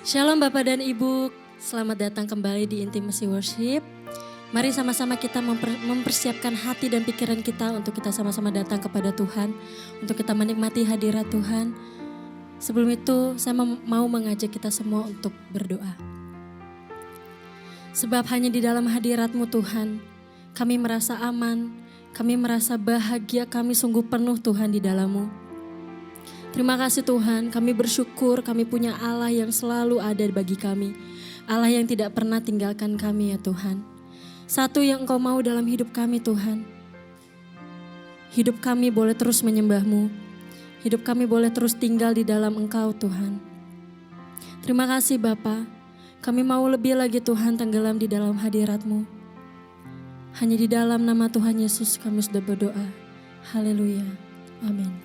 Shalom Bapak dan Ibu, selamat datang kembali di Intimacy Worship. Mari sama-sama kita mempersiapkan hati dan pikiran kita untuk kita sama-sama datang kepada Tuhan, untuk kita menikmati hadirat Tuhan. Sebelum itu saya mau mengajak kita semua untuk berdoa. Sebab hanya di dalam hadirat-Mu Tuhan, kami merasa aman, kami merasa bahagia, kami sungguh penuh Tuhan di dalam-Mu. Terima kasih Tuhan, kami bersyukur kami punya Allah yang selalu ada bagi kami. Allah yang tidak pernah tinggalkan kami ya Tuhan. Satu yang Engkau mau dalam hidup kami Tuhan. Hidup kami boleh terus menyembah-Mu. Hidup kami boleh terus tinggal di dalam Engkau Tuhan. Terima kasih Bapa. Kami mau lebih lagi Tuhan tenggelam di dalam hadirat-Mu. Hanya di dalam nama Tuhan Yesus kami sudah berdoa. Haleluya. Amin.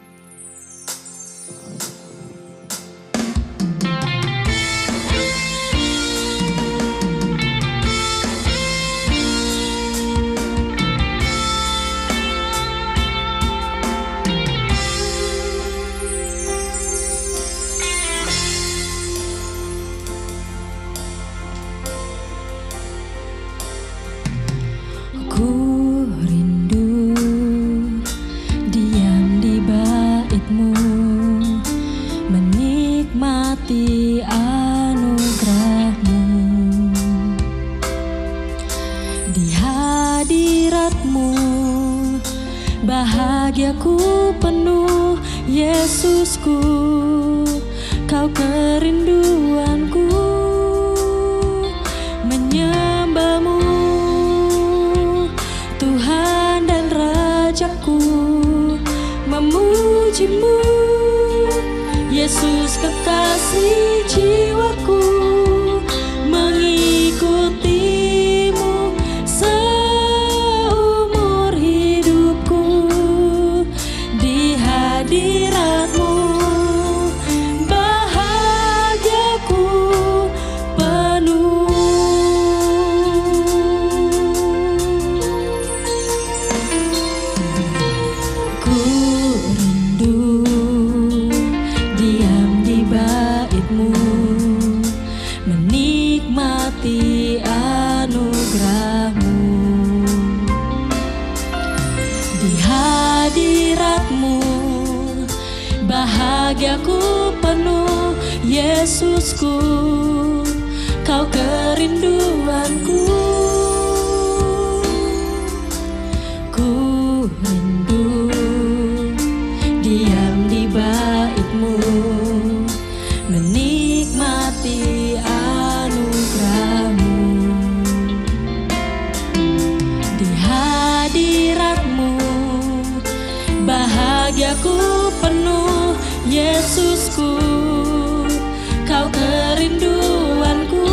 Ku rindu diam di bait-Mu, menikmati anugerah-Mu. Di hadirat-Mu bahagiaku penuh, Yesusku, Kau kerinduanku, menyembah-Mu Tuhan dan Rajaku, memuji-Mu Yesus kekasih jiwaku, mengikuti-Mu seumur hidupku. Di hadirat-Mu bahagiaku penuh. Ku rindu diam di bait-Mu, menikmati anugerah-Mu. Di hadirat-Mu bahagiaku penuh, Yesusku, Kau kerinduanku. Ku rindu diam di bait-Mu, menikmati anugerah-Mu. Di hadirat-Mu bahagiaku penuh, Yesusku, Kau kerinduanku,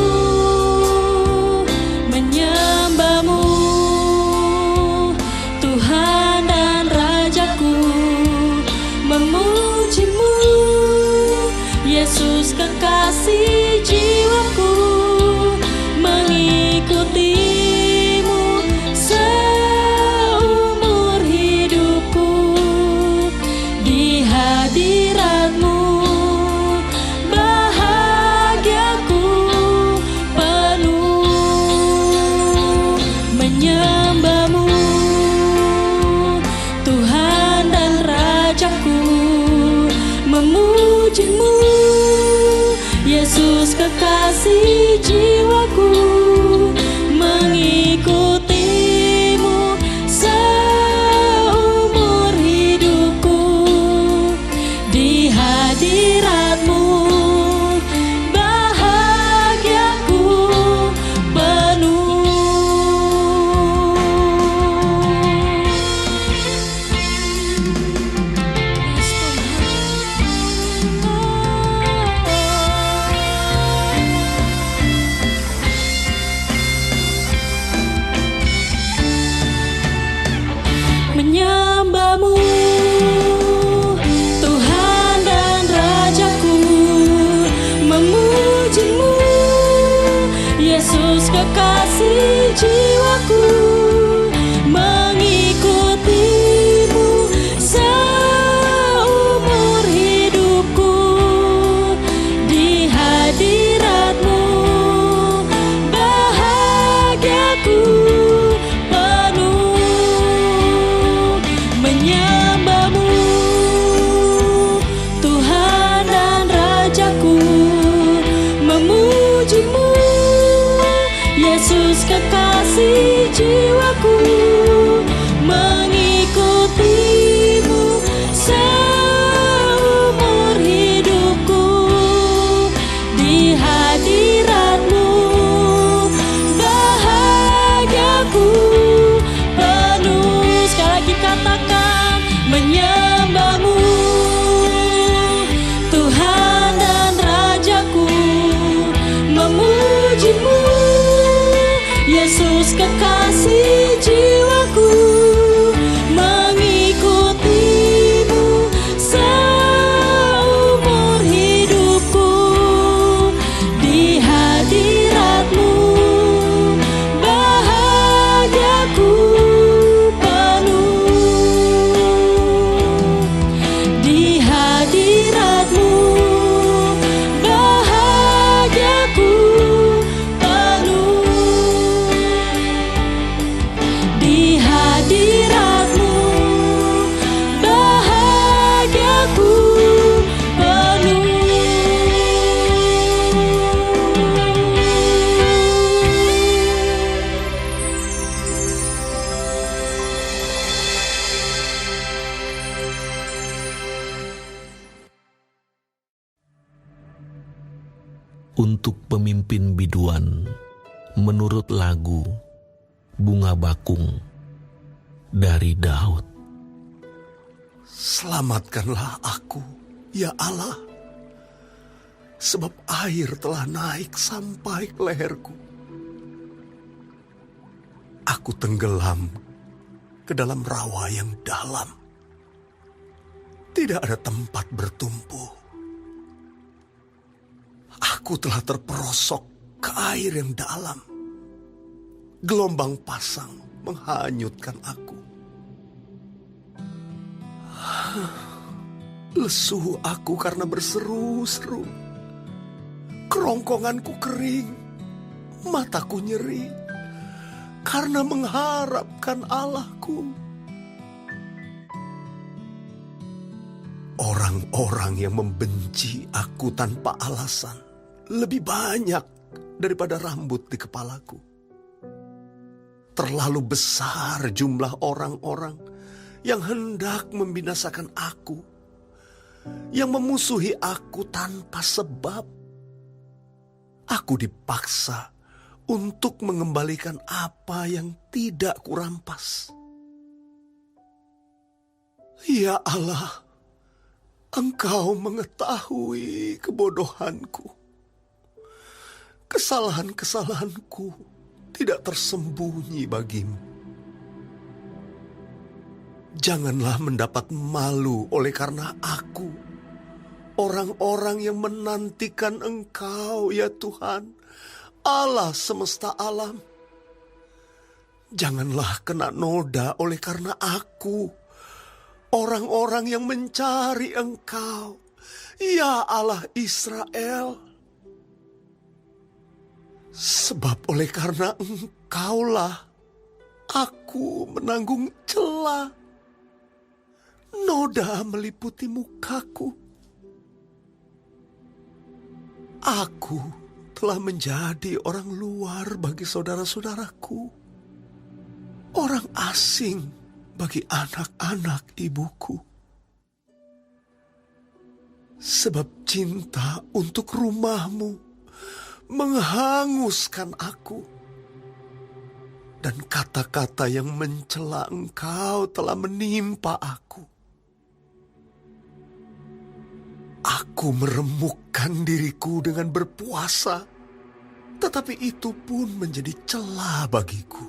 menyembah-Mu Tuhan dan Rajaku, memuji-Mu Yesus kekasih jiwaku, mengikuti-Mu seumur hidupku. Di hadirat-Mu bahagiaku penuh, menyembah-Mu Tuhan dan Rajaku, memuji-Mu Yesus kekasih jiwaku, mengikuti-Mu seumur hidupku. Di hadirat-Mu bahagiaku penuh. Menyembah-Mu Tuhan dan Rajaku, memuji-Mu Yesus kekasih jiwaku, mengikuti-Mu seumur hidupku. Di hadirat untuk pemimpin biduan menurut lagu Bunga Bakung dari Daud. Selamatkanlah aku, ya Allah, sebab air telah naik sampai ke leherku. Aku tenggelam ke dalam rawa yang dalam. Tidak ada tempat bertumpu. Aku telah terperosok ke air yang dalam. Gelombang pasang menghanyutkan aku. Lesu aku karena berseru-seru. Kerongkonganku kering, mataku nyeri karena mengharapkan Allahku. Orang-orang yang membenci aku tanpa alasan lebih banyak daripada rambut di kepalaku. Terlalu besar jumlah orang-orang yang hendak membinasakan aku, yang memusuhi aku tanpa sebab. Aku dipaksa untuk mengembalikan apa yang tidak kurampas. Ya Allah, Engkau mengetahui kebodohanku. Kesalahan-kesalahanku tidak tersembunyi bagimu. Janganlah mendapat malu oleh karena aku, orang-orang yang menantikan Engkau, ya Tuhan, Allah semesta alam. Janganlah kena noda oleh karena aku, orang-orang yang mencari Engkau, ya Allah Israel. Sebab oleh karena Engkaulah aku menanggung celah. Noda meliputi mukaku. Aku telah menjadi orang luar bagi saudara-saudaraku, orang asing bagi anak-anak ibuku. Sebab cinta untuk rumahmu menghanguskan aku, dan kata-kata yang mencela Engkau telah menimpa aku. Aku meremukkan diriku dengan berpuasa, tetapi itu pun menjadi celah bagiku.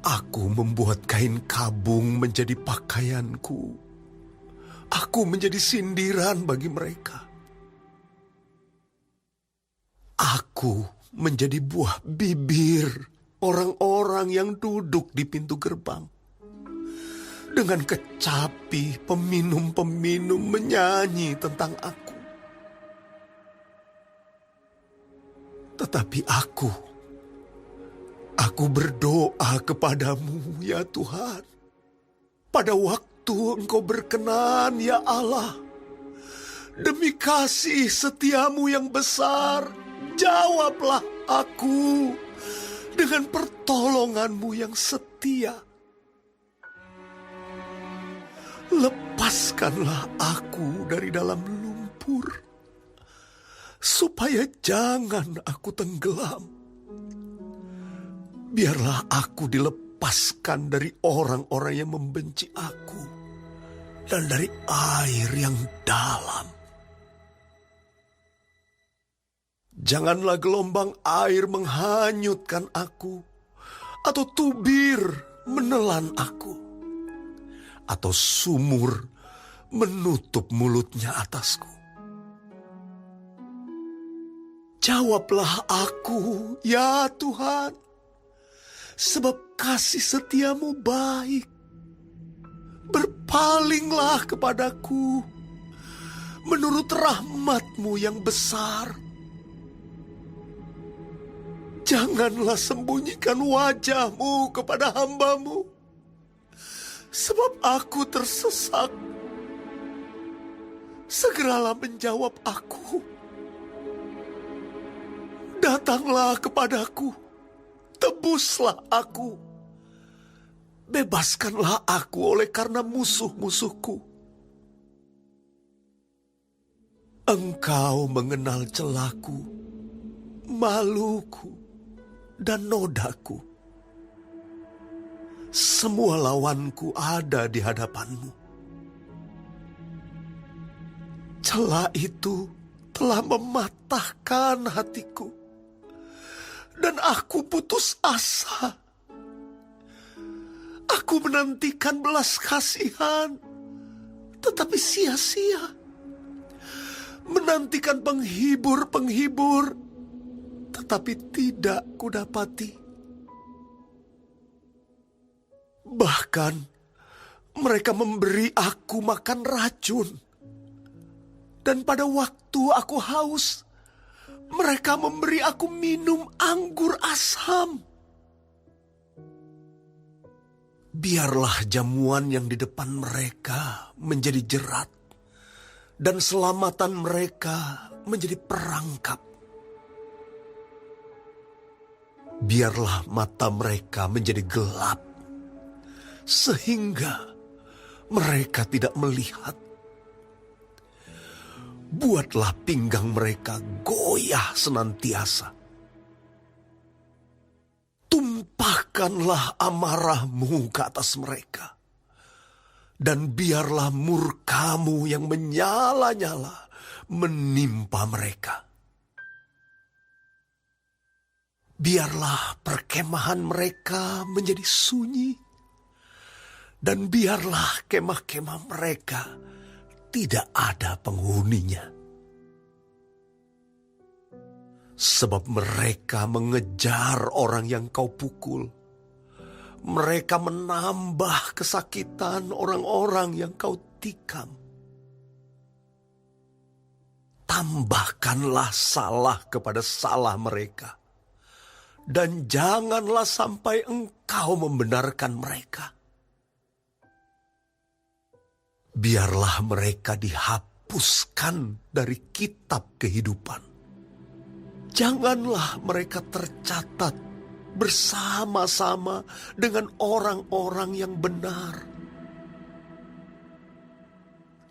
Aku membuat kain kabung menjadi pakaianku. Aku menjadi sindiran bagi mereka. Aku menjadi buah bibir orang-orang yang duduk di pintu gerbang. Dengan kecapi peminum-peminum menyanyi tentang aku. Tetapi aku berdoa kepadamu, ya Tuhan. Pada waktu Engkau berkenan, ya Allah. Demi kasih setiamu yang besar, jawablah aku dengan pertolonganmu yang setia. Lepaskanlah aku dari dalam lumpur, supaya jangan aku tenggelam. Biarlah aku dilepaskan dari orang-orang yang membenci aku, dan dari air yang dalam. Janganlah gelombang air menghanyutkan aku, atau tubir menelan aku, atau sumur menutup mulutnya atasku. Jawablah aku, ya Tuhan, sebab kasih setiamu baik. Berpalinglah kepadaku menurut rahmatmu yang besar. Janganlah sembunyikan wajahmu kepada hambamu, sebab aku tersesak. Segeralah menjawab aku. Datanglah kepadaku, tebuslah aku. Bebaskanlah aku oleh karena musuh-musuhku. Engkau mengenal celaku, maluku, dan nodaku. Semua lawanku ada di hadapanmu. Celah itu telah mematahkan hatiku, dan aku putus asa. Aku menantikan belas kasihan, tetapi sia-sia. Menantikan penghibur-penghibur, tetapi tidak kudapati. Bahkan mereka memberi aku makan racun. Dan pada waktu aku haus, mereka memberi aku minum anggur asam. Biarlah jamuan yang di depan mereka menjadi jerat, dan selamatan mereka menjadi perangkap. Biarlah mata mereka menjadi gelap, sehingga mereka tidak melihat. Buatlah pinggang mereka goyah senantiasa. Tumpahkanlah amarahmu ke atas mereka, dan biarlah murkamu yang menyala-nyala menimpa mereka. Biarlah perkemahan mereka menjadi sunyi, dan biarlah kemah-kemah mereka tidak ada penghuninya. Sebab mereka mengejar orang yang kau pukul. Mereka menambah kesakitan orang-orang yang kau tikam. Tambahkanlah salah kepada salah mereka, dan janganlah sampai engkau membenarkan mereka. Biarlah mereka dihapuskan dari kitab kehidupan. Janganlah mereka tercatat bersama-sama dengan orang-orang yang benar.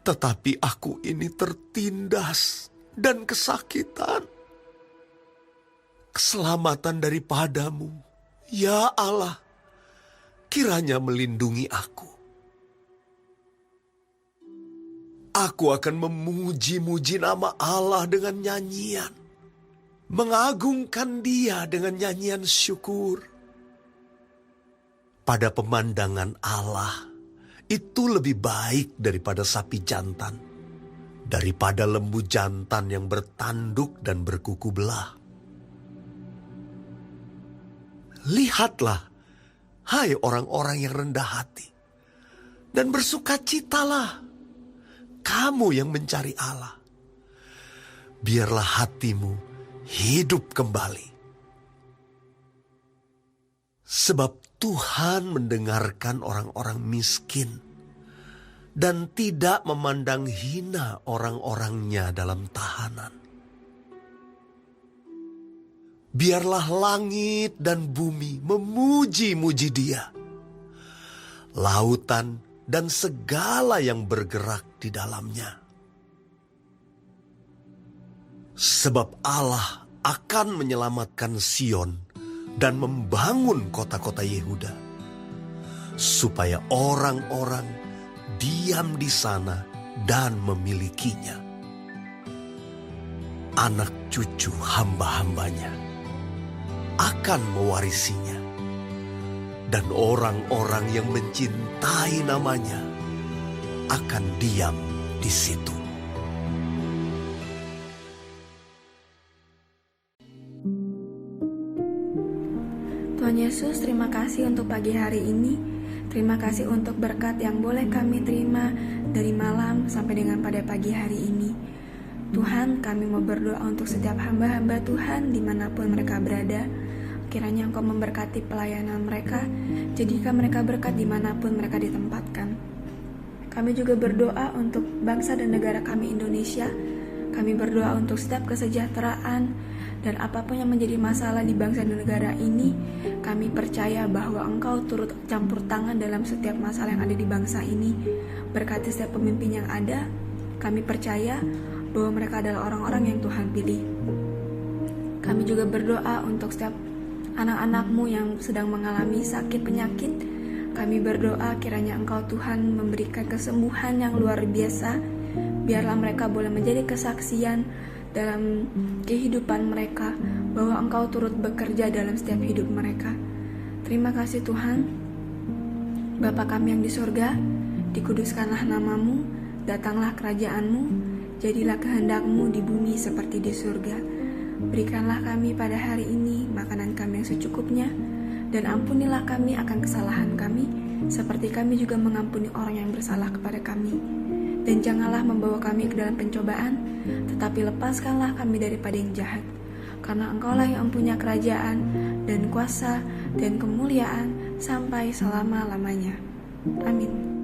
Tetapi aku ini tertindas dan kesakitan. Keselamatan daripadamu, ya Allah, kiranya melindungi aku. Aku akan memuji-muji nama Allah dengan nyanyian, mengagungkan Dia dengan nyanyian syukur. Pada pemandangan Allah, itu lebih baik daripada sapi jantan, daripada lembu jantan yang bertanduk dan berkuku belah. Lihatlah, hai orang-orang yang rendah hati, dan bersukacitalah, kamu yang mencari Allah. Biarlah hatimu hidup kembali. Sebab Tuhan mendengarkan orang-orang miskin dan tidak memandang hina orang-orangnya dalam tahanan. Biarlah langit dan bumi memuji-muji Dia, lautan dan segala yang bergerak di dalamnya. Sebab Allah akan menyelamatkan Sion dan membangun kota-kota Yehuda, supaya orang-orang diam di sana dan memilikinya. Anak cucu hamba-hambanya akan mewarisinya, dan orang-orang yang mencintai namanya akan diam di situ. Tuhan Yesus, terima kasih untuk pagi hari ini. Terima kasih untuk berkat yang boleh kami terima dari malam sampai dengan pada pagi hari ini. Tuhan, kami mau berdoa untuk setiap hamba-hamba Tuhan dimanapun mereka berada. Kiranya Engkau memberkati pelayanan mereka, jadikan mereka berkat dimanapun mereka ditempatkan. Kami juga berdoa untuk bangsa dan negara kami Indonesia. Kami berdoa untuk setiap kesejahteraan dan apapun yang menjadi masalah di bangsa dan negara ini. Kami percaya bahwa Engkau turut campur tangan dalam setiap masalah yang ada di bangsa ini. Berkati setiap pemimpin yang ada. Kami percaya bahwa mereka adalah orang-orang yang Tuhan pilih. Kami juga berdoa untuk setiap anak-anak-Mu yang sedang mengalami sakit penyakit. Kami berdoa kiranya Engkau Tuhan memberikan kesembuhan yang luar biasa. Biarlah mereka boleh menjadi kesaksian dalam kehidupan mereka bahwa Engkau turut bekerja dalam setiap hidup mereka. Terima kasih Tuhan. Bapa kami yang di surga, dikuduskanlah nama-Mu, datanglah kerajaan-Mu, jadilah kehendak-Mu di bumi seperti di surga. Berikanlah kami pada hari ini makanan kami yang secukupnya, dan ampunilah kami akan kesalahan kami, seperti kami juga mengampuni orang yang bersalah kepada kami. Dan janganlah membawa kami ke dalam pencobaan, tetapi lepaskanlah kami daripada yang jahat. Karena Engkaulah yang punya kerajaan, dan kuasa, dan kemuliaan, sampai selama-lamanya. Amin.